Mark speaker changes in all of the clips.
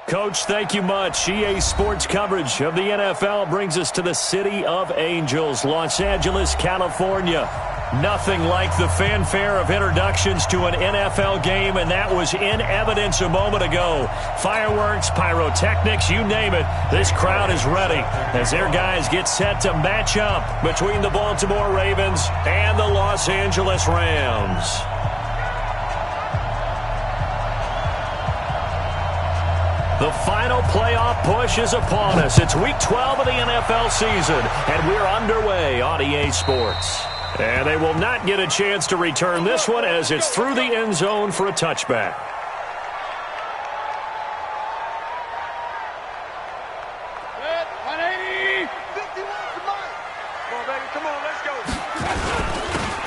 Speaker 1: Coach, thank you much. EA Sports coverage of the NFL brings us to the City of Angels, Los Angeles, California. Nothing like the fanfare of introductions to an NFL game, and that was in evidence a moment ago. Fireworks, pyrotechnics, you name it. This crowd is ready as their guys get set to match up between the Baltimore Ravens and the Los Angeles Rams. The final playoff push is upon us. It's Week 12 of the NFL season, and we're underway on EA Sports. And they will not get a chance to return this one as it's through the end zone for a touchback.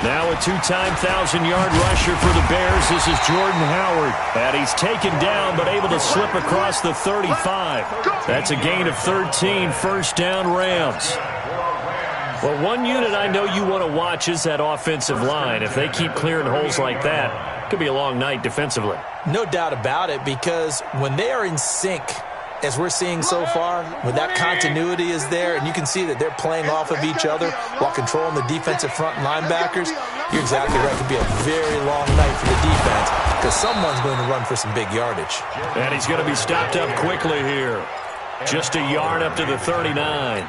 Speaker 1: Now a two-time 1,000-yard rusher for the Bears. This is Jordan Howard. And he's taken down but able to slip across the 35. That's a gain of 13, first down Rams. Well, one unit I know you want to watch is that offensive line. If they keep clearing holes like that, it could be a long night defensively.
Speaker 2: No doubt about it, because when they are in sync, as we're seeing so far, when that continuity is there and you can see that they're playing off of each other while controlling the defensive front linebackers, you're exactly right. It could be a very long night for the defense because someone's going to run for some big yardage.
Speaker 1: And he's going to be stopped up quickly here. Just a yard up to the 39.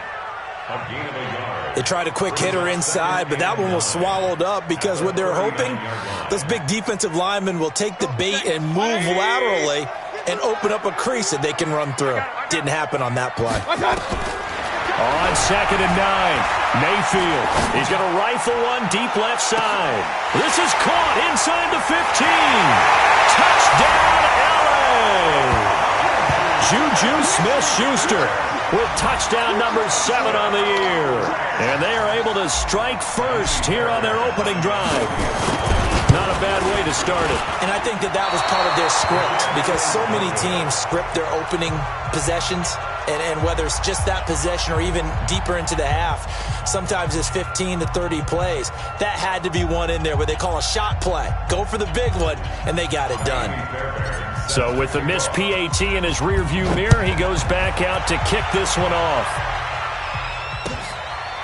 Speaker 2: They tried a quick hitter inside, but that one was swallowed up because what they're hoping, those big defensive linemen will take the bait and move laterally and open up a crease that they can run through. Didn't happen on that play.
Speaker 1: On 2nd and 9, Mayfield. He's going to rifle one deep left side. This is caught inside the 15. Touchdown, LA! Juju Smith-Schuster with touchdown number 7 on the year. And they are able to strike first here on their opening drive. Not a bad way to start it.
Speaker 2: And I think that that was part of their script because so many teams script their opening possessions. And whether it's just that possession or even deeper into the half, sometimes it's 15 to 30 plays. That had to be one in there where they call a shot play. Go for the big one, and they got it done.
Speaker 1: So with the missed PAT in his rearview mirror, he goes back out to kick this one off.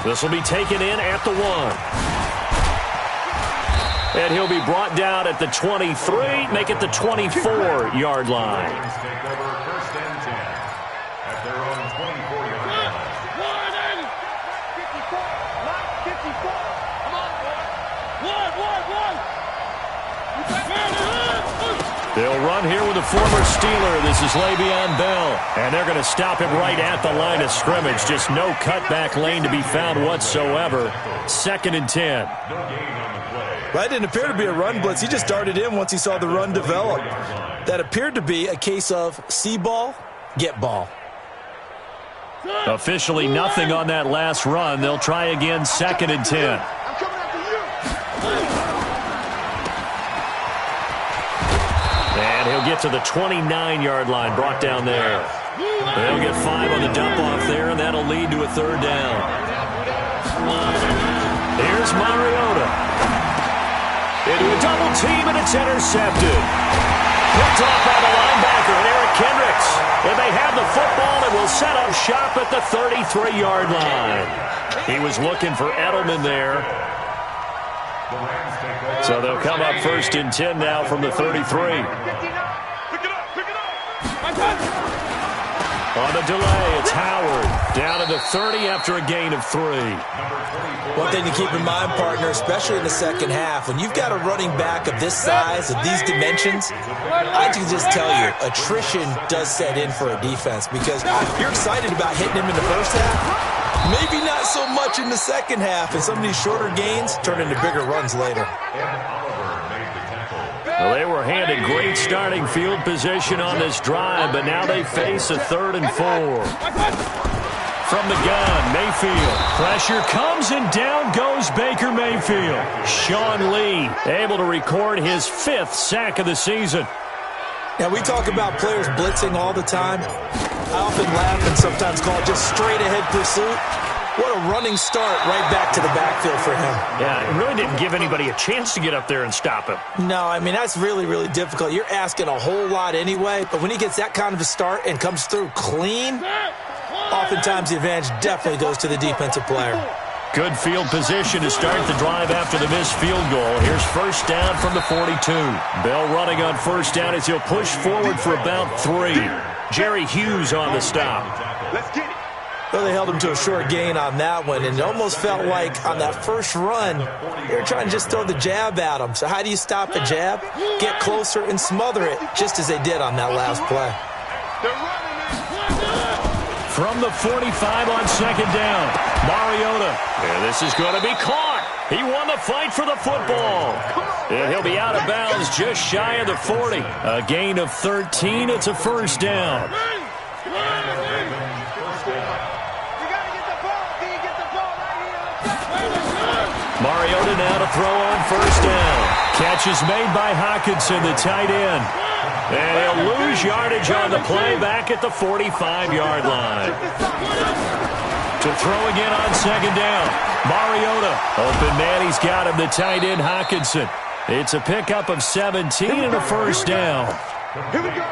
Speaker 1: This will be taken in at the 1. And he'll be brought down at the 23, make it the 24-yard line. They'll run here with a former Steeler. This is Le'Veon Bell. And they're going to stop him right at the line of scrimmage. Just no cutback lane to be found whatsoever. 2nd and 10.
Speaker 2: That didn't appear to be a run blitz. He just darted in once he saw the run develop. That appeared to be a case of see ball, get ball.
Speaker 1: Officially nothing on that last run. They'll try again 2nd and 10. And he'll get to the 29-yard line, brought down there. They'll get 5 on the dump-off there, and that'll lead to a 3rd down. Here's Mariota. Into a double team, and it's intercepted. Picked off by the linebacker, Eric Kendricks. And they have the football and will set up shop at the 33-yard line. He was looking for Edelman there. So they'll come up 1st and 10 now from the 33. On the delay, it's Howard. Down to the 30 after a gain of 3.
Speaker 2: One thing to keep in mind, partner, especially in the second half, when you've got a running back of this size, of these dimensions, I can just tell you, attrition does set in for a defense because you're excited about hitting him in the first half. Maybe not so much in the second half, and some of these shorter gains turn into bigger runs later.
Speaker 1: Well, they were handed great starting field position on this drive, but now they face a 3rd and 4. From the gun, Mayfield. Pressure comes, and down goes Baker Mayfield. Sean Lee able to record his 5th sack of the season.
Speaker 2: Now, we talk about players blitzing all the time. I often laugh and sometimes call it just straight-ahead pursuit. What a running start right back to the backfield for him.
Speaker 1: Yeah, it really didn't give anybody a chance to get up there and stop him.
Speaker 2: No, I mean, that's really, really difficult. You're asking a whole lot anyway, but when he gets that kind of a start and comes through clean, oftentimes the advantage definitely goes to the defensive player.
Speaker 1: Good field position to start the drive after the missed field goal. Here's first down from the 42. Bell running on first down as he'll push forward for about 3. Jerry Hughes on the stop.
Speaker 3: Let's get it.
Speaker 2: Well, they held him to a short gain on that one, and it almost felt like on that first run, they were trying to just throw the jab at him. So how do you stop a jab? Get closer and smother it, just as they did on that last play.
Speaker 1: From the 45 on second down, Mariota. And this is going to be caught. He won the fight for the football. And he'll be out of bounds just shy of the 40. A gain of 13. It's a first down. Mariota now to throw on first down. Catch is made by Hockenson, the tight end. And he'll lose yardage on the play back at the 45-yard line. To throw again on second down. Mariota. Open man, he's got him, the tight end Hockenson. It's a pickup of 17 and a first down.
Speaker 3: Here we go.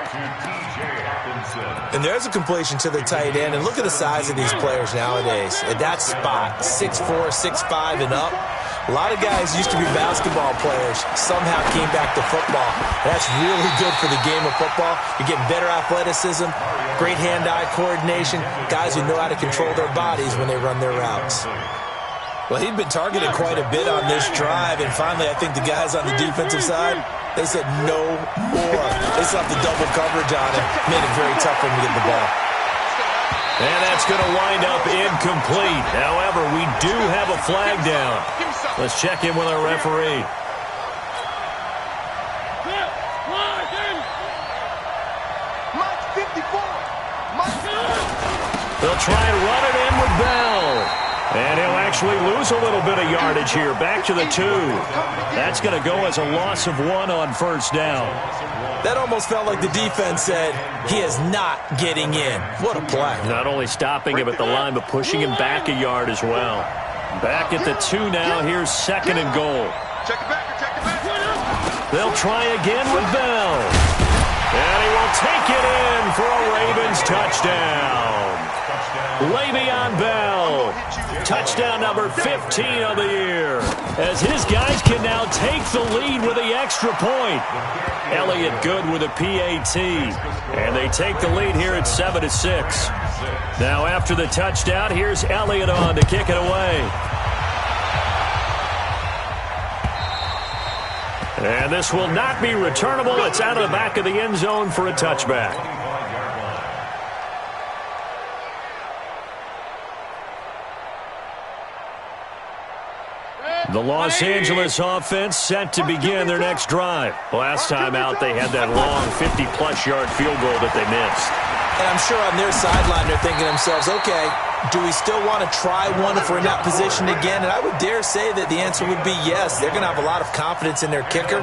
Speaker 2: And there's a completion to the tight end. And look at the size of these players nowadays. At that spot, 6'4", 6'5", and up. A lot of guys used to be basketball players, somehow came back to football. That's really good for the game of football. You're getting better athleticism, great hand-eye coordination, guys who know how to control their bodies when they run their routes. Well, he'd been targeted quite a bit on this drive, and finally I think the guys on the defensive side, they said no more. They slapped the double coverage on him, made it very tough for him to get the ball.
Speaker 1: And that's going to wind up incomplete. However, we do have a flag down. Let's check in with our referee. They'll try and run it in with Bell. And he'll actually lose a little bit of yardage here. Back to the 2. That's going to go as a loss of 1 on first down.
Speaker 2: That almost felt like the defense said, he is not getting in. What a play.
Speaker 1: Not only stopping him at the line, but pushing him back a yard as well. Back at the 2 now. Here's second and goal.
Speaker 3: Check it back.
Speaker 1: They'll try again with Bell. And he will take it in for a Ravens touchdown. Le'Veon Bell. Touchdown number 15 of the year. As his guys can now take the lead with the extra point. Elliott good with a PAT. And they take the lead here at 7-6. Now after the touchdown, here's Elliott on to kick it away. And this will not be returnable. It's out of the back of the end zone for a touchback. The Los Angeles offense set to begin their next drive. Last time out, they had that long 50-plus yard field goal that they missed.
Speaker 2: And I'm sure on their sideline they're thinking to themselves, okay, do we still want to try one if we're in that position again? And I would dare say that the answer would be yes. They're going to have a lot of confidence in their kicker.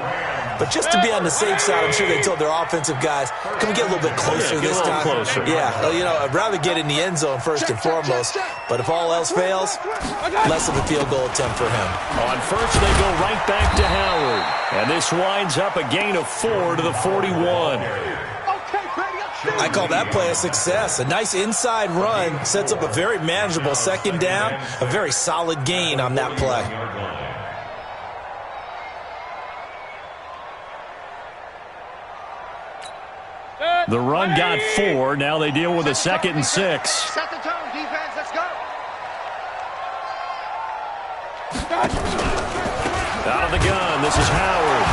Speaker 2: But just to be on the safe side, I'm sure they told their offensive guys, can we get a little bit closer this time?
Speaker 1: Closer.
Speaker 2: Yeah, you know, I'd rather get in the end zone first and foremost. But if all else fails, less of a field goal attempt for him.
Speaker 1: On first, they go right back to Howard. And this winds up a gain of 4 to the 41.
Speaker 2: I call that play a success. A nice inside run sets up a very manageable second down. A very solid gain on that play.
Speaker 1: The run got 4. Now they deal with a 2nd and 6.
Speaker 3: Set the tone, defense. Let's go.
Speaker 1: Out of the gun, this is Howard.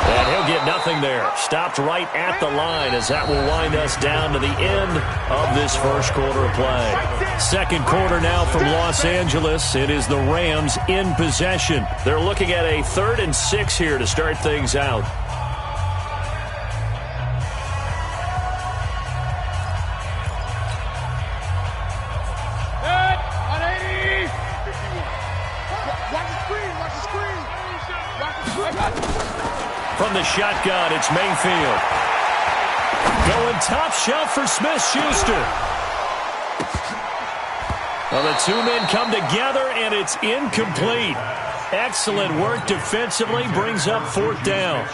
Speaker 1: And he'll get nothing there. Stopped right at the line as that will wind us down to the end of this first quarter of play. Second quarter now from Los Angeles. It is the Rams in possession. They're looking at a 3rd and 6 here to start things out. From the shotgun, it's Mayfield. Going top shelf for Smith-Schuster. Well, the two men come together, and it's incomplete. Excellent work defensively, brings up fourth down.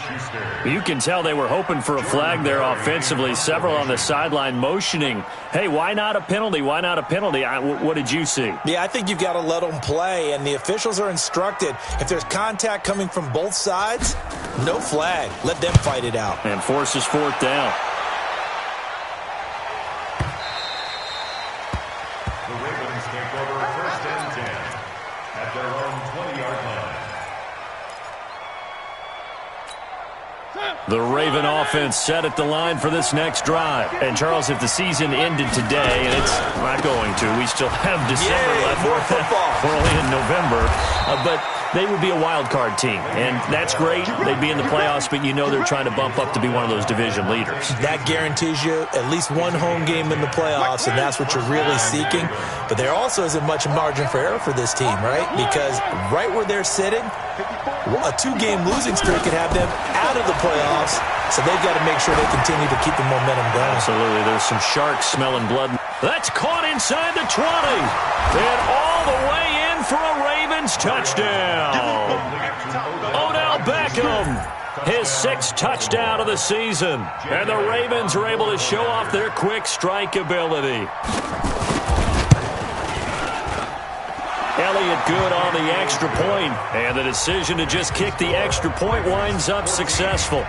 Speaker 1: You can tell they were hoping for a flag there offensively. Several on the sideline motioning, hey, why not a penalty? Why not a penalty? What did you see?
Speaker 2: Yeah, I think you've got to let them play, and the officials are instructed. If there's contact coming from both sides, no flag. Let them fight it out.
Speaker 1: And forces fourth down.
Speaker 4: The Ravens take over first and 10 at their own 20-yard line.
Speaker 1: The Raven offense set at the line for this next drive. And, Charles, if the season ended today, and it's not going to, we still have December left.
Speaker 2: More football.
Speaker 1: We're only in November. But they would be a wild card team. And that's great. They'd be in the playoffs, but you know they're trying to bump up to be one of those division leaders.
Speaker 2: That guarantees you at least one home game in the playoffs, and that's what you're really seeking. But there also isn't much margin for error for this team, right? Because right where they're sitting, a two-game losing streak could have them out of the playoffs, so they've got to make sure they continue to keep the momentum going.
Speaker 1: Absolutely. There's some sharks smelling blood. That's caught inside the 20. And all the way in for a Ravens touchdown. Odell Beckham, his sixth touchdown of the season. And the Ravens are able to show off their quick strike ability. Elliott good on the extra point, and the decision to just kick the extra point winds up successful.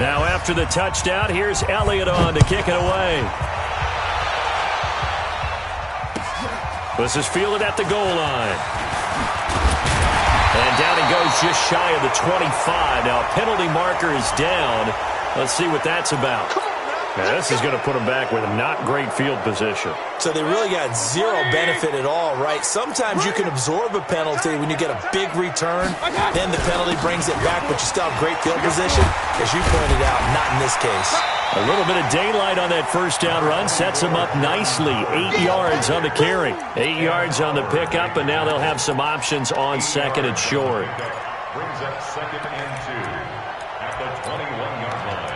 Speaker 1: Now after the touchdown, here's Elliott on to kick it away. This is fielded at the goal line. And down he goes just shy of the 25. Now a penalty marker is down. Let's see what that's about. Now, this is going to put them back with a not great field position.
Speaker 2: So they really got zero benefit at all, right? Sometimes you can absorb a penalty when you get a big return. Then the penalty brings it back, but you still have great field position. As you pointed out, not in this case.
Speaker 1: A little bit of daylight on that first down run sets them up nicely. 8 yards on the carry. 8 yards on the pickup, and now they'll have some options on second and short.
Speaker 4: Brings up second and 2 at the 21-yard line.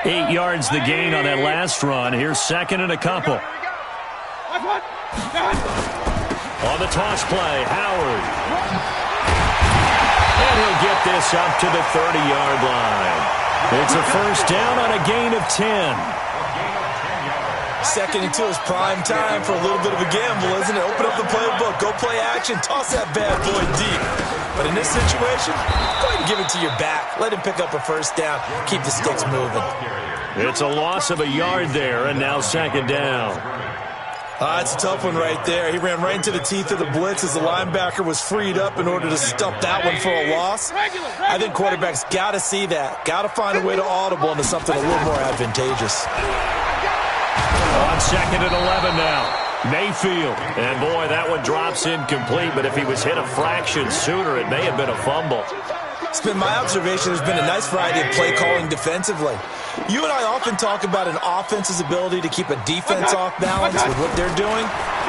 Speaker 1: 8 yards the gain on that last run. Here's second and a couple. On the toss play, Howard. And he'll get this up to the 30-yard line. It's a first down on a gain of 10.
Speaker 2: Second and 2 is prime time for a little bit of a gamble, isn't it? Open up the playbook, go play action, toss that bad boy deep. But in this situation, go ahead and give it to your back. Let him pick up a first down. Keep the sticks moving.
Speaker 1: It's a loss of a yard there, and now second down.
Speaker 2: It's a tough one right there. He ran right into the teeth of the blitz as the linebacker was freed up in order to stuff that one for a loss. I think quarterbacks got to see that. Got to find a way to audible into something a little more advantageous.
Speaker 1: On second and 11 now. Mayfield. And, boy, that one drops incomplete, but if he was hit a fraction sooner, it may have been a fumble.
Speaker 2: It's been my observation there's been a nice variety of play calling defensively. You and I often talk about an offense's ability to keep a defense off balance with what they're doing.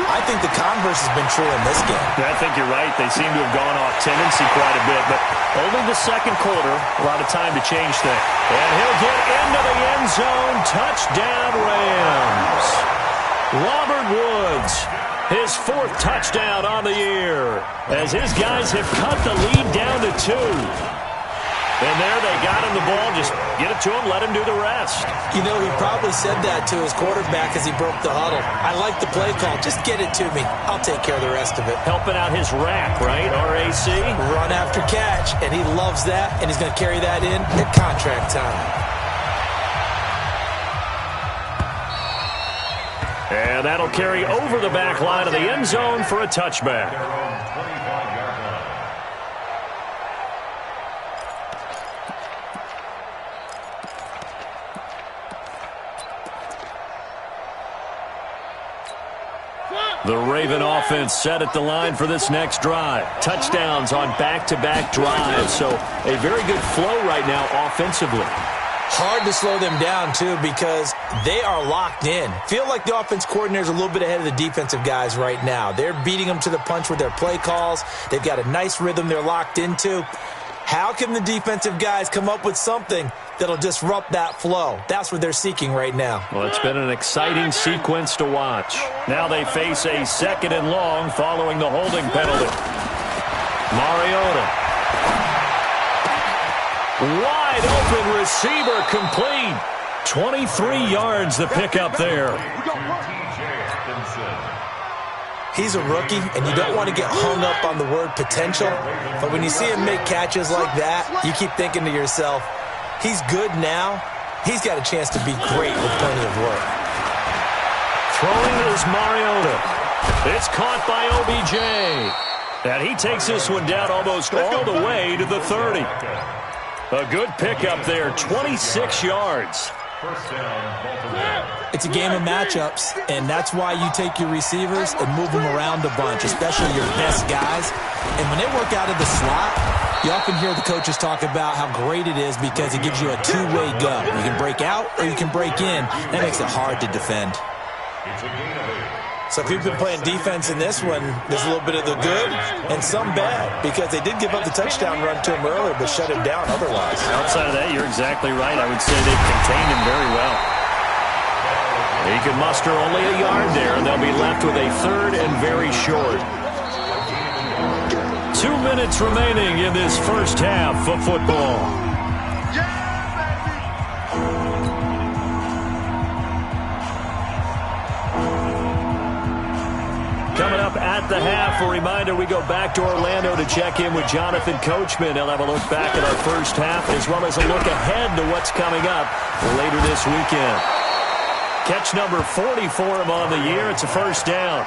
Speaker 2: I think the converse has been true in this game.
Speaker 1: I think you're right. They seem to have gone off tendency quite a bit, but only the second quarter, a lot of time to change things. And he'll get into the end zone. Touchdown, Rams. Robert Woods, his fourth touchdown on the year, as his guys have cut the lead down to 2. And there they got him the ball. Just get it to him, let him do the rest.
Speaker 2: You know, he probably said that to his quarterback as he broke the huddle. I like the play call. Just get it to me. I'll take care of the rest of it.
Speaker 1: Helping out his rack, right? RAC?
Speaker 2: Run after catch, and he loves that, and he's going to carry that in at contract time.
Speaker 1: And that'll carry over the back line of the end zone for a touchback. The Raven offense set at the line for this next drive. Touchdowns on back-to-back drives. So a very good flow right now offensively.
Speaker 2: Hard to slow them down, too, because they are locked in. Feel like the offense coordinator is a little bit ahead of the defensive guys right now. They're beating them to the punch with their play calls. They've got a nice rhythm they're locked into. How can the defensive guys come up with something that'll disrupt that flow? That's what they're seeking right now.
Speaker 1: Well, it's been an exciting sequence to watch. Now they face a 2nd and long following the holding penalty. Mariota. Wide open receiver complete. 23 yards the pickup there.
Speaker 2: He's a rookie, and you don't want to get hung up on the word potential. But when you see him make catches like that, you keep thinking to yourself, he's good now. He's got a chance to be great with plenty of work.
Speaker 1: Throwing is Mariota. It's caught by OBJ. And he takes this one down almost all the way to the 30. A good pickup there, 26 yards.
Speaker 2: It's a game of matchups, and that's why you take your receivers and move them around a bunch, especially your best guys. And when they work out of the slot, you often hear the coaches talk about how great it is because it gives you a two-way go. You can break out or you can break in. That makes it hard to defend. So if you've been playing defense in this one, there's a little bit of the good and some bad because they did give up the touchdown run to him earlier but shut him down otherwise.
Speaker 1: Outside of that, you're exactly right. I would say they've contained him very well. He can muster only a yard there, and they'll be left with a 3rd and very short. 2 minutes remaining in this first half of football. Coming up at the half, a reminder, we go back to Orlando to check in with Jonathan Coachman. He'll have a look back at our first half as well as a look ahead to what's coming up later this weekend. Catch number 40 for him on the year. It's a first down.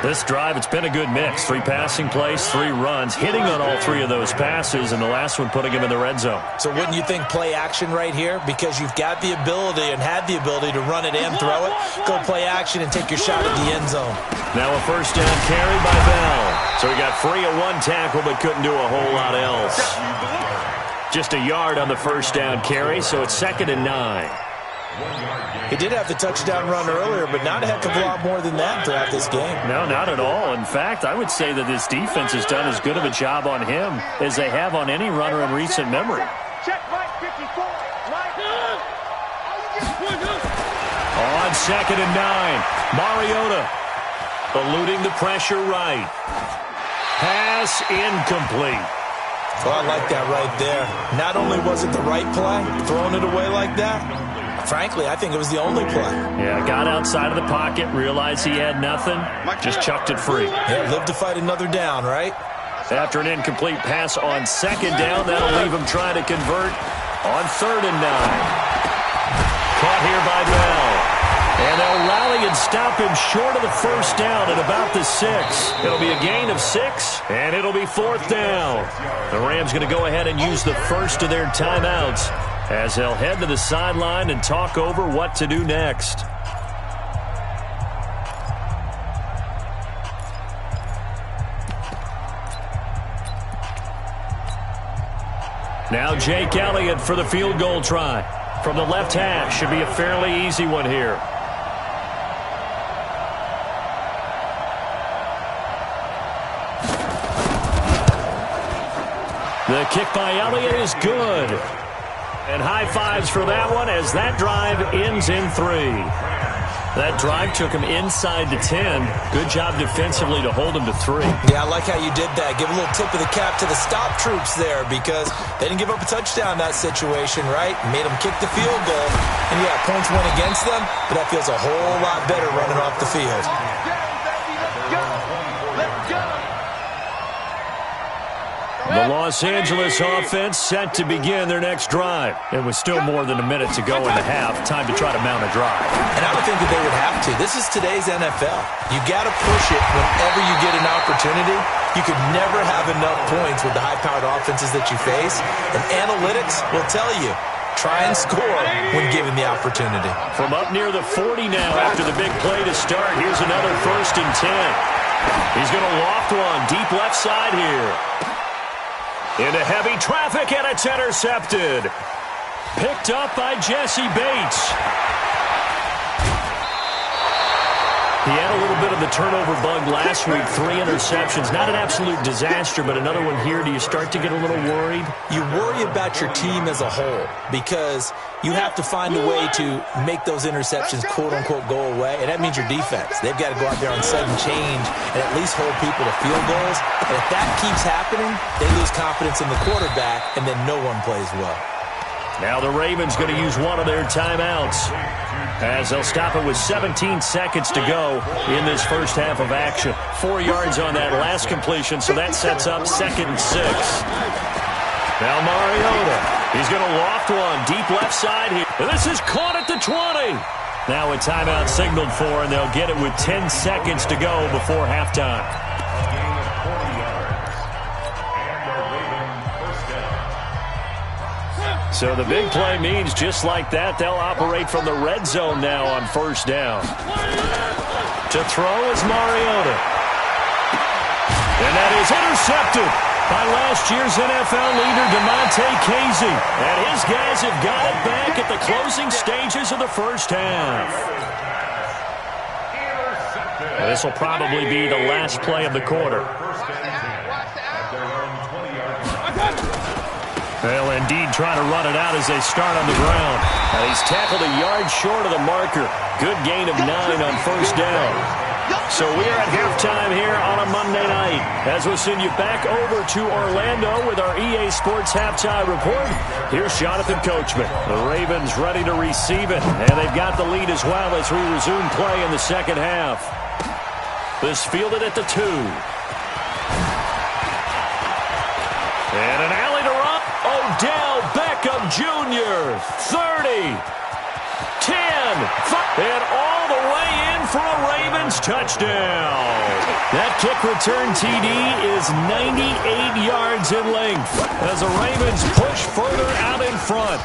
Speaker 1: This drive, it's been a good mix. 3 passing plays, 3 runs, hitting on all 3 of those passes, and the last one putting him in the red zone.
Speaker 2: So wouldn't you think play action right here? Because you've got the ability and had the ability to run it and throw it. Go play action and take your shot at the end zone.
Speaker 1: Now a first down carry by Bell. So he got free of 1 tackle but couldn't do a whole lot else. Just a yard on the first down carry, so it's 2nd and 9.
Speaker 2: He did have the touchdown run earlier, but not a heck of a lot more than that throughout this game.
Speaker 1: No, not at all. In fact, I would say that this defense has done as good of a job on him as they have on any runner in recent memory.
Speaker 3: Check right 54.
Speaker 1: On 2nd and 9, Mariota eluding the pressure right. Pass incomplete.
Speaker 2: Well, I like that right there. Not only was it the right play, throwing it away like that, frankly, I think it was the only play.
Speaker 1: Yeah, got outside of the pocket, realized he had nothing, just chucked it free.
Speaker 2: Yeah, live to fight another down, right?
Speaker 1: After an incomplete pass on 2nd down, that'll leave him trying to convert on 3rd and 9. Caught here by Bell. And they'll rally and stop him short of the first down at about the 6. It'll be a gain of 6, and it'll be 4th down. The Rams going to go ahead and use the first of their timeouts as they'll head to the sideline and talk over what to do next. Now Jake Elliott for the field goal try. From the left hash, should be a fairly easy one here. The kick by Elliott is good. And high fives for that one as that drive ends in 3. That drive took him inside the 10. Good job defensively to hold him to 3.
Speaker 2: Yeah, I like how you did that. Give a little tip of the cap to the stop troops there because they didn't give up a touchdown in that situation, right? Made them kick the field goal. And yeah, points went against them, but that feels a whole lot better running off the field.
Speaker 1: The Los Angeles offense set to begin their next drive. It was still more than a minute to go in the half. Time to try to mount a drive.
Speaker 2: And I would think that they would have to. This is today's NFL. You got to push it whenever you get an opportunity. You could never have enough points with the high-powered offenses that you face. And analytics will tell you, try and score when given the opportunity.
Speaker 1: From up near the 40 now after the big play to start, here's another 1st and 10. He's going to loft one deep left side here. Into heavy traffic, and it's intercepted. Picked up by Jesse Bates. He had a little little bit of the turnover bug last week. 3 interceptions. Not an absolute disaster, but another one here. Do you start to get a little worried?
Speaker 2: You worry about your team as a whole because you have to find a way to make those interceptions, quote-unquote, go away, and that means your defense. They've got to go out there on sudden change and at least hold people to field goals. And if that keeps happening, they lose confidence in the quarterback, and then no one plays well.
Speaker 1: Now the Ravens going to use one of their timeouts as they'll stop it with 17 seconds to go in this first half of action. 4 yards on that last completion, so that sets up 2nd and 6. Now Mariota, he's going to loft one deep left side here. And this is caught at the 20. Now a timeout signaled for, and they'll get it with 10 seconds to go before halftime. So the big play means just like that, they'll operate from the red zone now on first down. To throw is Mariota. And that is intercepted by last year's NFL leader, DeMonte Casey. And his guys have got it back at the closing stages of the first half. This will probably be the last play of the quarter. They'll indeed try to run it out as they start on the ground. And he's tackled a yard short of the marker. Good gain of 9 on first down. So we're at halftime here on a Monday night as we'll send you back over to Orlando with our EA Sports Halftime Report. Here's Jonathan Coachman. The Ravens ready to receive it, and they've got the lead as well as we resume play in the second half. This fielded at the 2. And an alley to run. Odell Beckham Jr. 30. 10. 5, and all the way in for a Ravens touchdown. That kick return TD is 98 yards in length as the Ravens push further out in front.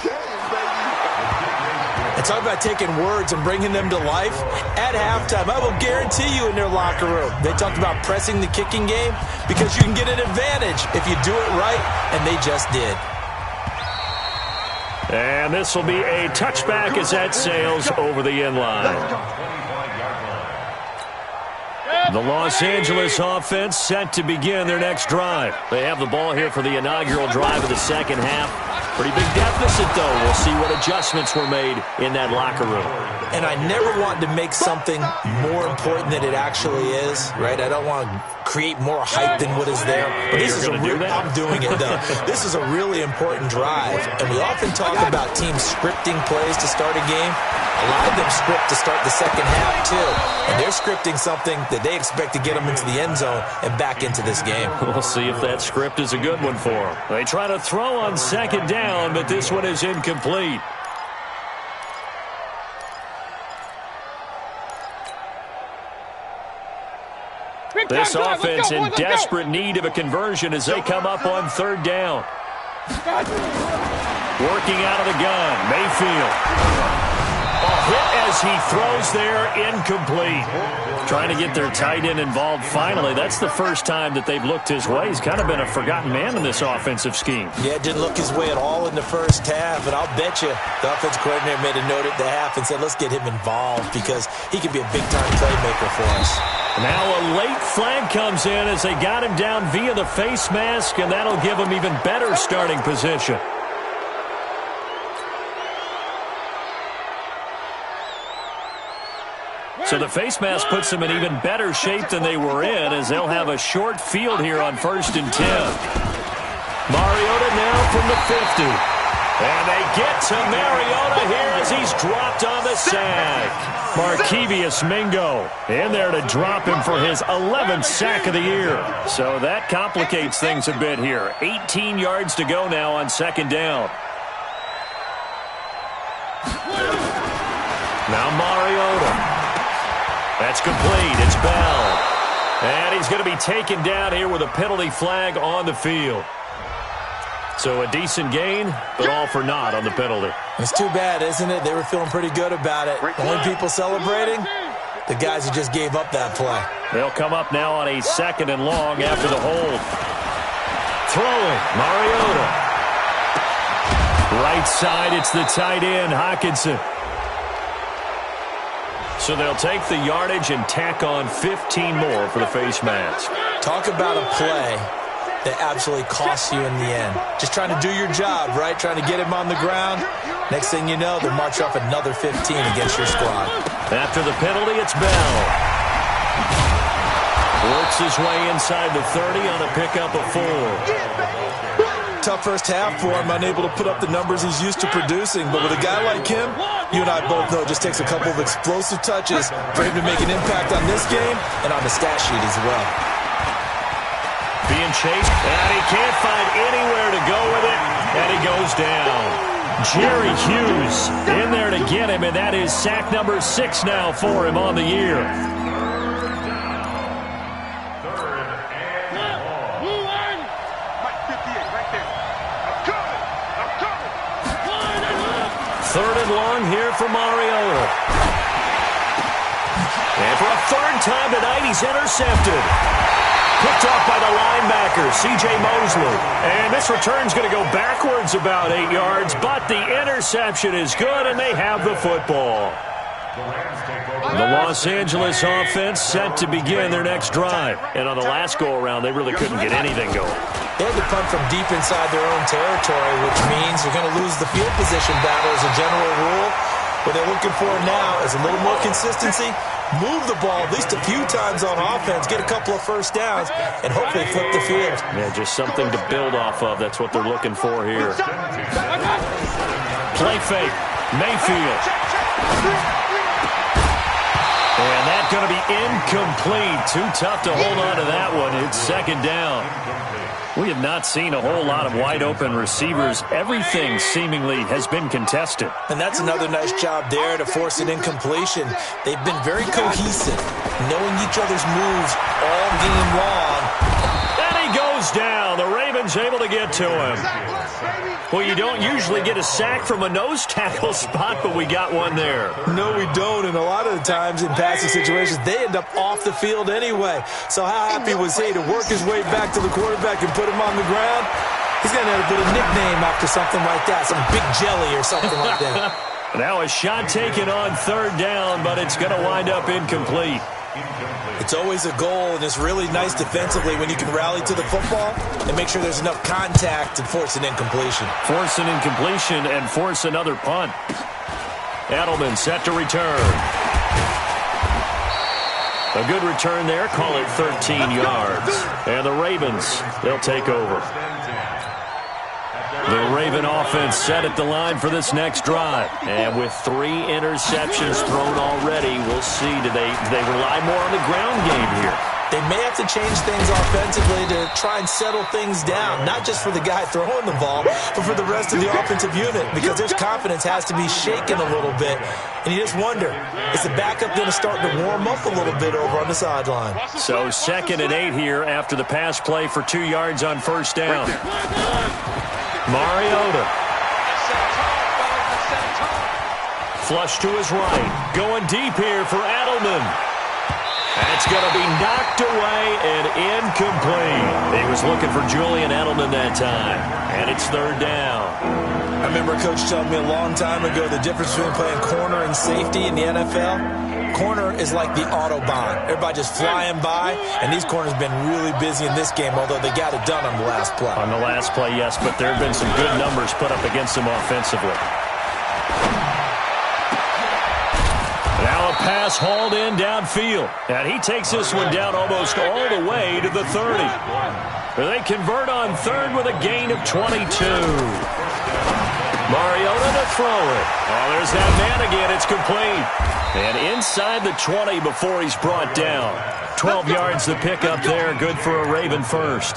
Speaker 2: And talk about taking words and bringing them to life. At halftime, I will guarantee you in their locker room, they talked about pressing the kicking game because you can get an advantage if you do it right, and they just did.
Speaker 1: And this will be a touchback as that sails over the end line. The Los Angeles offense set to begin their next drive. They have the ball here for the inaugural drive of the second half. Pretty big deficit, though. We'll see what adjustments were made in that locker room.
Speaker 2: And I never want to make something more important than it actually is, right? I don't want to create more hype than what is there. But this is I'm doing it, though. This is a really important drive. And we often talk about teams scripting plays to start a game. A lot of them script to start the second half, too. And they're scripting something that they expect to get them into the end zone and back into this game.
Speaker 1: We'll see if that script is a good one for them. They try to throw on second down, but this one is incomplete. This offense in desperate need of a conversion as they come up on third down. Working out of the gun, Mayfield. A hit as he throws there, incomplete. Trying to get their tight end involved finally. That's the first time that they've looked his way. He's kind of been a forgotten man in this offensive scheme.
Speaker 2: Yeah, it didn't look his way at all in the first half, and I'll bet you the offensive coordinator made a note at the half and said, let's get him involved because he could be a big-time playmaker for us.
Speaker 1: Now a late flag comes in as they got him down via the face mask, and that'll give him even better starting position. So the face mask puts them in even better shape than they were in as they'll have a short field here on 1st and 10. Mariota now from the 50. And they get to Mariota here as he's dropped on the sack. Markevious Mingo in there to drop him for his 11th sack of the year. So that complicates things a bit here. 18 yards to go now on second down. Now Mariota. That's complete. It's Bell. And he's going to be taken down here with a penalty flag on the field. So a decent gain, but all for naught on the penalty.
Speaker 2: It's too bad, isn't it? They were feeling pretty good about it. The only people celebrating, the guys who just gave up that play.
Speaker 1: They'll come up now on a 2nd and long after the hold. Throwing, Mariota. Right side, it's the tight end, Hockenson. So they'll take the yardage and tack on 15 more for the face mask.
Speaker 2: Talk about a play that absolutely costs you in the end. Just trying to do your job, right? Trying to get him on the ground. Next thing you know, they'll march off another 15 against your squad.
Speaker 1: After the penalty, it's Bell. Works his way inside the 30 on a pickup of 4.
Speaker 2: Tough first half for him, unable to put up the numbers he's used to producing. But with a guy like him, you and I both know it just takes a couple of explosive touches for him to make an impact on this game and on the stat sheet as well.
Speaker 1: Being chased, and he can't find anywhere to go with it, and he goes down. Jerry Hughes in there to get him, and that is sack number 6 now for him on the year. Third and long here for Mariota. And for a third time tonight, he's intercepted. Picked off by the linebacker, C.J. Mosley. And this return's going to go backwards about 8 yards, but the interception is good, and they have the football. The Los Angeles offense set to begin their next drive. And on the last go-around, they really couldn't get anything going.
Speaker 2: They had to punt from deep inside their own territory, which means they're going to lose the field position battle as a general rule. What they're looking for now is a little more consistency, move the ball at least a few times on offense, get a couple of first downs, and hopefully flip the field.
Speaker 1: Yeah, just something to build off of. That's what they're looking for here. Play fake. Mayfield. And that's going to be incomplete. Too tough to hold on to that one. It's second down. We have not seen a whole lot of wide-open receivers. Everything seemingly has been contested.
Speaker 2: And that's another nice job there to force an incompletion. They've been very cohesive, knowing each other's moves all game long.
Speaker 1: And he goes down. The Ravens able to get to him. Well, you don't usually get a sack from a nose tackle spot, but we got one there.
Speaker 2: No, we don't. And a lot of the times in passing situations, they end up off the field anyway. So how happy was he to work his way back to the quarterback and put him on the ground? He's going to have to put a nickname after something like that, some Big Jelly or something like that.
Speaker 1: Now a shot taken on third down, but it's going to wind up incomplete.
Speaker 2: It's always a goal, and it's really nice defensively when you can rally to the football and make sure there's enough contact to force an incompletion.
Speaker 1: Force an incompletion and force another punt. Edelman set to return. A good return there. Call it 13 yards. And the Ravens, they'll take over. The Raven offense set at the line for this next drive. And with 3 interceptions thrown already, we'll see. Do they rely more on the ground game here?
Speaker 2: They may have to change things offensively to try and settle things down, not just for the guy throwing the ball, but for the rest of the offensive unit, because their confidence has to be shaken a little bit. And you just wonder, is the backup going to start to warm up a little bit over on the sideline?
Speaker 1: So 2nd and 8 here after the pass play for 2 yards on first down. Mariota. Flush to his right. Going deep here for Edelman. That's going to be knocked away and incomplete. He was looking for Julian Edelman that time. And it's third down.
Speaker 2: I remember a coach telling me a long time ago the difference between playing corner and safety in the NFL. Corner is like the Autobahn. Everybody just flying by, and these corners have been really busy in this game, although they got it done on the last play.
Speaker 1: On the last play, yes, but there have been some good numbers put up against them offensively. Now a pass hauled in downfield, and he takes this one down almost all the way to the 30. They convert on third with a gain of 22. Mariota to throw it. Oh, there's that man again. It's complete. And inside the 20 before he's brought down. 12 yards to pick up there. Good for a Raven first.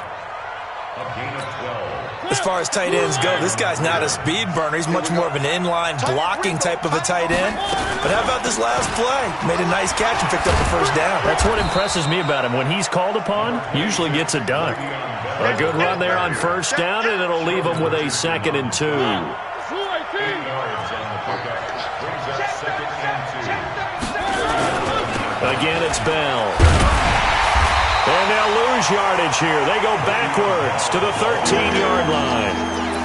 Speaker 2: As far as tight ends go, this guy's not a speed burner. He's much more of an inline blocking type of a tight end. But how about this last play? Made a nice catch and picked up the first down.
Speaker 1: That's what impresses me about him. When he's called upon, usually gets it done. A good run there on first down, and it'll leave him with a 2nd and 2. Again, it's Bell. And they'll lose yardage here. They go backwards to the 13-yard line.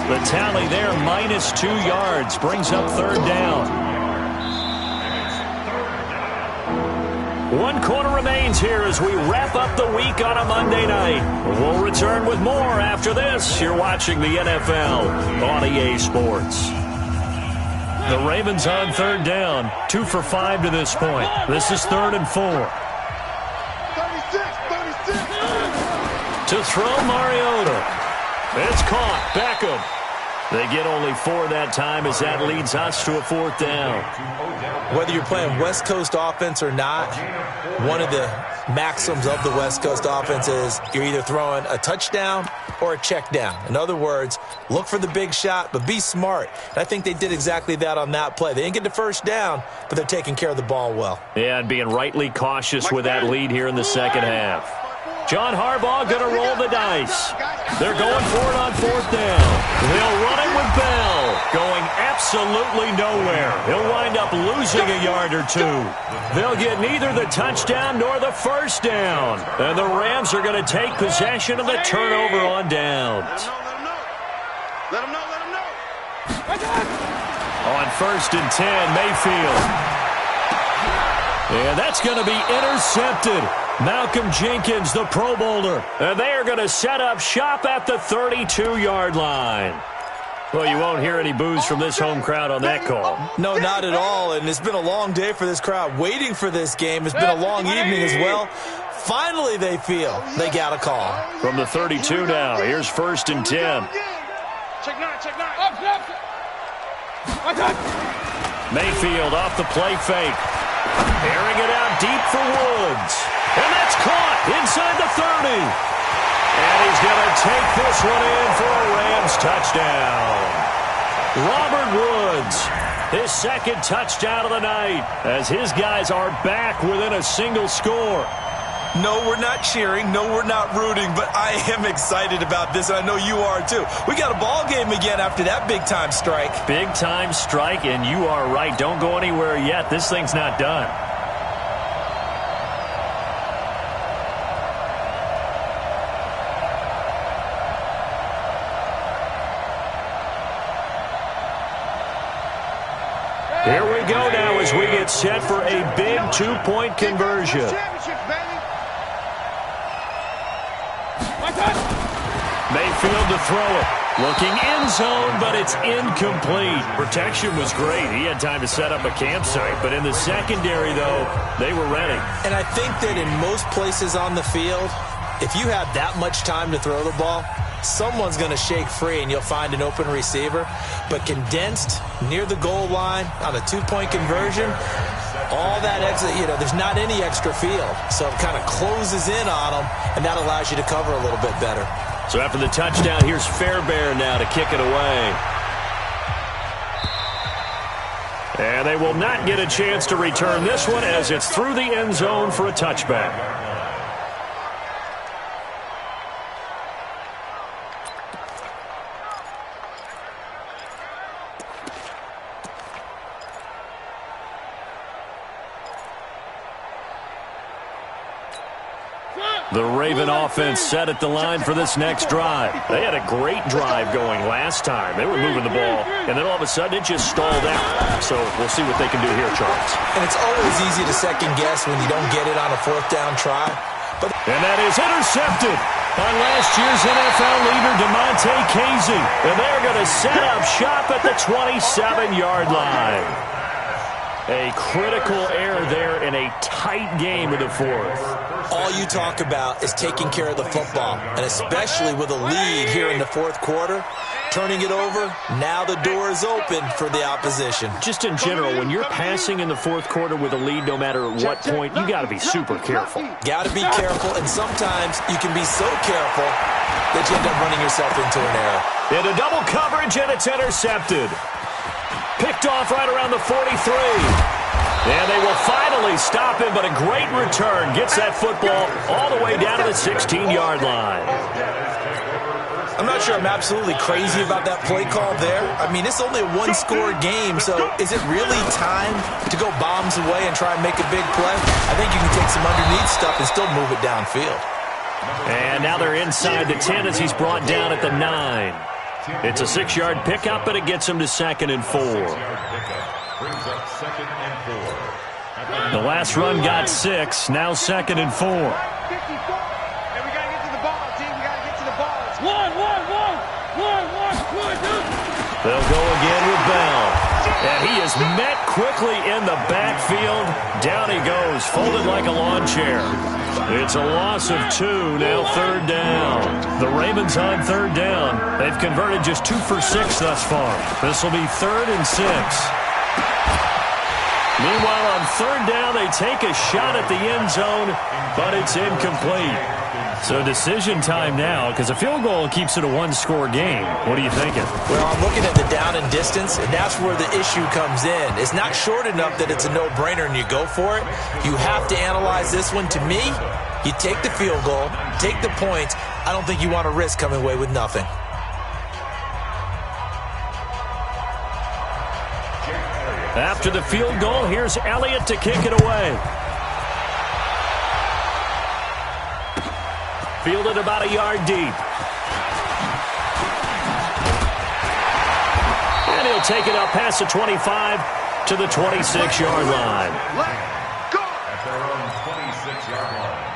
Speaker 1: The tally there, -2 yards, brings up third down. One quarter remains here as we wrap up the week on a Monday night. We'll return with more after this. You're watching the NFL on EA Sports. The Ravens on third down, 2 for 5 to this point. This is 3rd and 4.
Speaker 3: 36.
Speaker 1: To throw, Mariota. It's caught. Beckham. They get only 4 that time as that leads us to a 4th down.
Speaker 2: Whether you're playing West Coast offense or not, one of the maxims of the West Coast offense is you're either throwing a touchdown or a check down. In other words, look for the big shot, but be smart. And I think they did exactly that on that play. They didn't get the first down, but they're taking care of the ball well.
Speaker 1: Yeah, and being rightly cautious with that lead here in the second half. John Harbaugh going to roll the dice. They're going for it on 4th down. They'll run it with Bell, going absolutely nowhere. He'll wind up losing a yard or 2. They'll get neither the touchdown nor the first down. And the Rams are going to take possession of the turnover on downs.
Speaker 3: Let him know.
Speaker 1: On 1st and 10, Mayfield. And that's going to be intercepted. Malcolm Jenkins, the Pro Bowler. And they are going to set up shop at the 32-yard line. Well, you won't hear any boos from this home crowd on that call.
Speaker 2: No, not at all. And it's been a long day for this crowd. Waiting for this game. It's been a long evening as well. Finally, they feel they got a call.
Speaker 1: From the 32 now, here's 1st and 10.
Speaker 3: Check 9.
Speaker 1: Mayfield off the play fake. Airing it out deep for Woods. And that's caught inside the 30. And he's going to take this one in for a Rams touchdown. Robert Woods, his 2nd touchdown of the night, as his guys are back within a single score.
Speaker 2: No, we're not cheering. No, we're not rooting. But I am excited about this, and I know you are too. We got a ball game again after that big-time strike.
Speaker 1: Big-time strike, and you are right. Don't go anywhere yet. This thing's not done. Here we go now as we get set for a big 2-point conversion. Mayfield to throw it. Looking end zone, but it's incomplete. Protection was great. He had time to set up a campsite, but in the secondary, though, they were ready.
Speaker 2: And I think that in most places on the field, if you have that much time to throw the ball, someone's going to shake free and you'll find an open receiver. But condensed near the goal line on a 2-point conversion, all that extra, there's not any extra field. So it kind of closes in on them, and that allows you to cover a little bit better.
Speaker 1: So after the touchdown, here's Fairbairn now to kick it away. And they will not get a chance to return this one as it's through the end zone for a touchback. The Raven offense set at the line for this next drive. They had a great drive going last time. They were moving the ball, and then all of a sudden it just stalled out. So we'll see what they can do here, Charles.
Speaker 2: And it's always easy to second guess when you don't get it on a 4th down try.
Speaker 1: And that is intercepted by last year's NFL leader, DeMonte Casey. And they're going to set up shop at the 27-yard line. A critical error there in a tight game of the 4th.
Speaker 2: All you talk about is taking care of the football, and especially with a lead here in the 4th quarter, turning it over, now the door is open for the opposition.
Speaker 1: Just in general, when you're passing in the 4th quarter with a lead, no matter at what point, you got to be super careful.
Speaker 2: Got to be careful, and sometimes you can be so careful that you end up running yourself into an error.
Speaker 1: Into double coverage, and it's intercepted. Picked off right around the 43. And they will finally stop him, but a great return gets that football all the way down to the 16-yard line.
Speaker 2: I'm not sure I'm absolutely crazy about that play call there. I mean, it's only a 1-score game, so is it really time to go bombs away and try and make a big play? I think you can take some underneath stuff and still move it downfield.
Speaker 1: And now they're inside the 10 as he's brought down at the 9. It's a 6-yard pickup, but it gets him to 2nd and 4.
Speaker 4: Brings up 2nd and 4.
Speaker 1: The last run got 6. Now 2nd and 4.
Speaker 3: And we got to get to the ball, team. We got to get to the ball. One.
Speaker 1: They'll go again with Bell. And he is met quickly in the backfield. Down he goes, folded like a lawn chair. It's a loss of 2, now 3rd down. The Ravens on 3rd down. They've converted just 2 for 6 thus far. This will be 3rd and 6. Meanwhile, on 3rd down, they take a shot at the end zone, but it's incomplete. So decision time now, because a field goal keeps it a one-score game. What are you thinking?
Speaker 2: Well, I'm looking at the down and distance, and that's where the issue comes in. It's not short enough that it's a no-brainer and you go for it. You have to analyze this one. To me, you take the field goal, take the points. I don't think you want to risk coming away with nothing.
Speaker 1: After the field goal, here's Elliott to kick it away. Fielded about a yard deep. And he'll take it up past the 25 to the 26-yard line.
Speaker 3: Let go.
Speaker 4: At their own 26-yard line.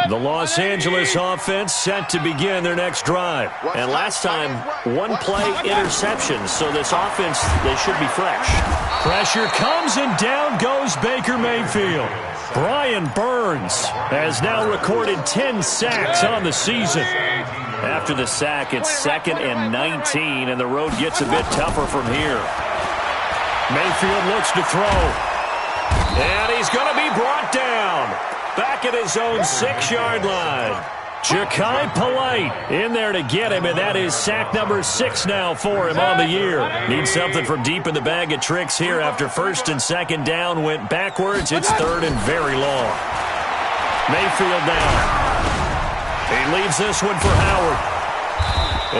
Speaker 1: The Los Angeles offense set to begin their next drive. And last time, one-play interception, so this offense, they should be fresh. Pressure comes, and down goes Baker Mayfield. Brian Burns has now recorded 10 sacks on the season. After the sack, it's 2nd and 19, and the road gets a bit tougher from here. Mayfield looks to throw. And he's going to be brought down. Back at his own 6-yard line. Ja'Kai Polite in there to get him, and that is sack number 6 now for him on the year. Needs something from deep in the bag of tricks here after 1st and 2nd down went backwards. It's 3rd and very long. Mayfield down. He leaves this one for Howard.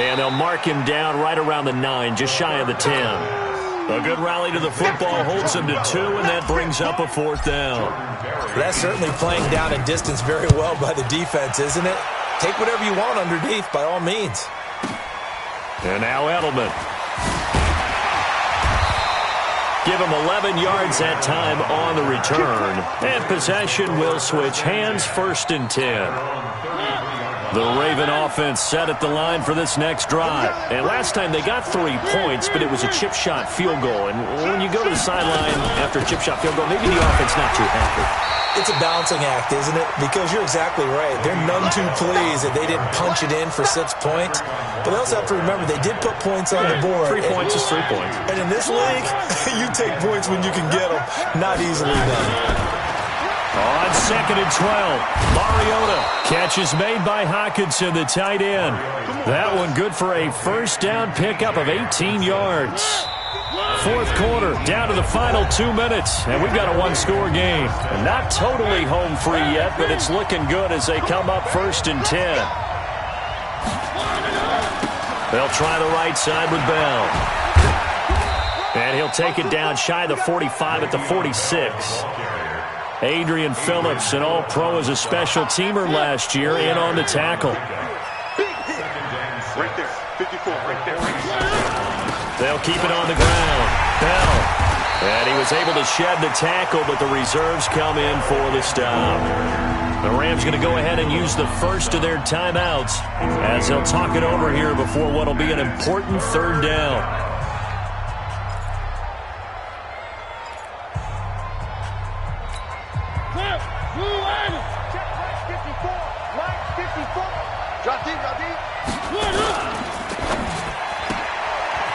Speaker 1: And they'll mark him down right around the 9, just shy of the 10. A good rally to the football holds him to 2, and that brings up a 4th down.
Speaker 2: That's certainly playing down and distance very well by the defense, isn't it? Take whatever you want underneath, by all means.
Speaker 1: And now Edelman. Give him 11 yards that time on the return. And possession will switch hands, 1st and 10. The Raven offense set at the line for this next drive. And last time they got 3 points, but it was a chip shot field goal. And when you go to the sideline after a chip shot field goal, maybe the offense not too happy.
Speaker 2: It's a balancing act, isn't it? Because you're exactly right. They're none too pleased that they didn't punch it in for 6 points. But they also have to remember they did put points on the board.
Speaker 1: 3 points is 3 points.
Speaker 2: And in this league, you take points when you can get them. Not easily done.
Speaker 1: On 2nd and 12, Mariota. Catch is made by Hockenson, the tight end. That one good for a 1st down pickup of 18 yards. 4th quarter, down to the final 2 minutes, and we've got a one-score game. And not totally home free yet, but it's looking good as they come up 1st and 10. They'll try the right side with Bell. And he'll take it down shy of the 45 at the 46. Adrian Phillips, an all-pro as a special teamer last year, in on the tackle.
Speaker 3: Right there. 54, right there.
Speaker 1: They'll keep it on the ground. Bell. And he was able to shed the tackle, but the reserves come in for the stop. The Rams going to go ahead and use the first of their timeouts as they'll talk it over here before what will be an important 3rd down.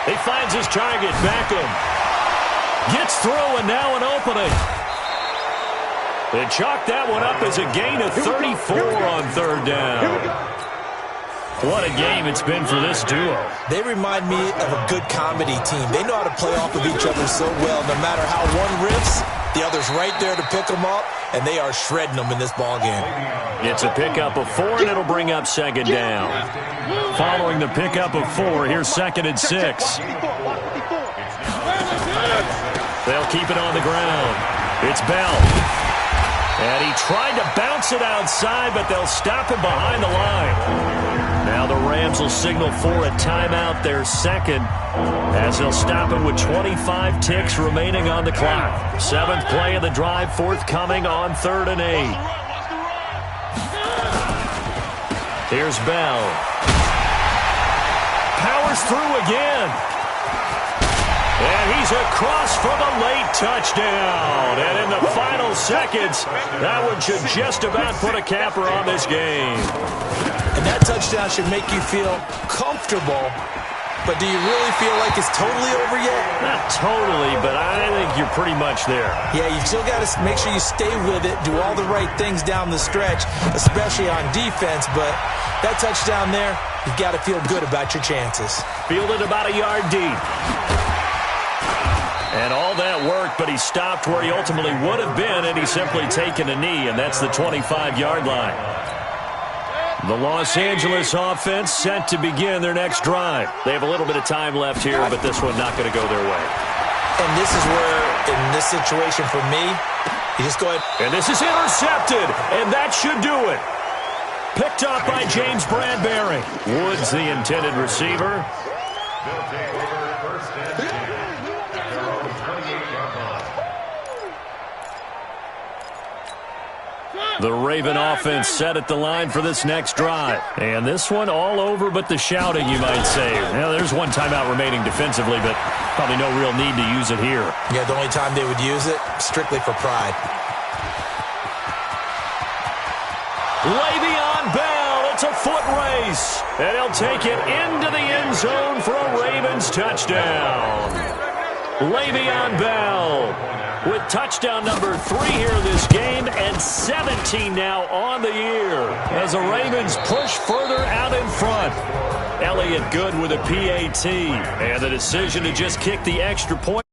Speaker 1: He finds his target, Beckham. Gets through, and now an opening. They chalk that one up as a gain of 34 on 3rd down. What a game it's been for this duo.
Speaker 2: They remind me of a good comedy team. They know how to play off of each other so well. No matter how one riffs, the other's right there to pick them up, and they are shredding them in this ballgame.
Speaker 1: It's a pickup of 4, and it'll bring up 2nd down. Following the pickup of 4, here's 2nd and 6. They'll keep it on the ground. It's Bell. And he tried to bounce it outside, but they'll stop him behind the line. Now the Rams will signal for a timeout, their second, as they'll stop it with 25 ticks remaining on the clock. Seventh play of the drive, forthcoming on 3rd and 8. Here's Bell. Powers through again. And he's across for the late touchdown. And in the final seconds, that one should just about put a capper on this game.
Speaker 2: And that touchdown should make you feel comfortable. But do you really feel like it's totally over yet?
Speaker 1: Not totally, but I think you're pretty much there.
Speaker 2: Yeah, you still got to make sure you stay with it, do all the right things down the stretch, especially on defense. But that touchdown there, you've got to feel good about your chances.
Speaker 1: Fielded about a yard deep. And all that worked, but he stopped where he ultimately would have been, and he's simply taken a knee, and that's the 25-yard line. The Los Angeles offense set to begin their next drive. They have a little bit of time left here, but this one not going to go their way.
Speaker 2: And this is where, in this situation for me, you just go ahead.
Speaker 1: And this is intercepted, and that should do it. Picked up by James Bradbury. Woods, the intended receiver.
Speaker 4: They'll take over 1st and 10 at their own 28-yard line.
Speaker 1: The Raven offense set at the line for this next drive. And this one all over but the shouting, you might say. Now, there's one timeout remaining defensively, but probably no real need to use it here.
Speaker 2: Yeah, the only time they would use it, strictly for pride.
Speaker 1: Le'Veon Bell, it's a foot race. And he'll take it into the end zone for a Ravens touchdown. Le'Veon Bell with touchdown number 3 here in this game, and 17 now on the year as the Ravens push further out in front. Elliott Good with a PAT, and the decision to just kick the extra point.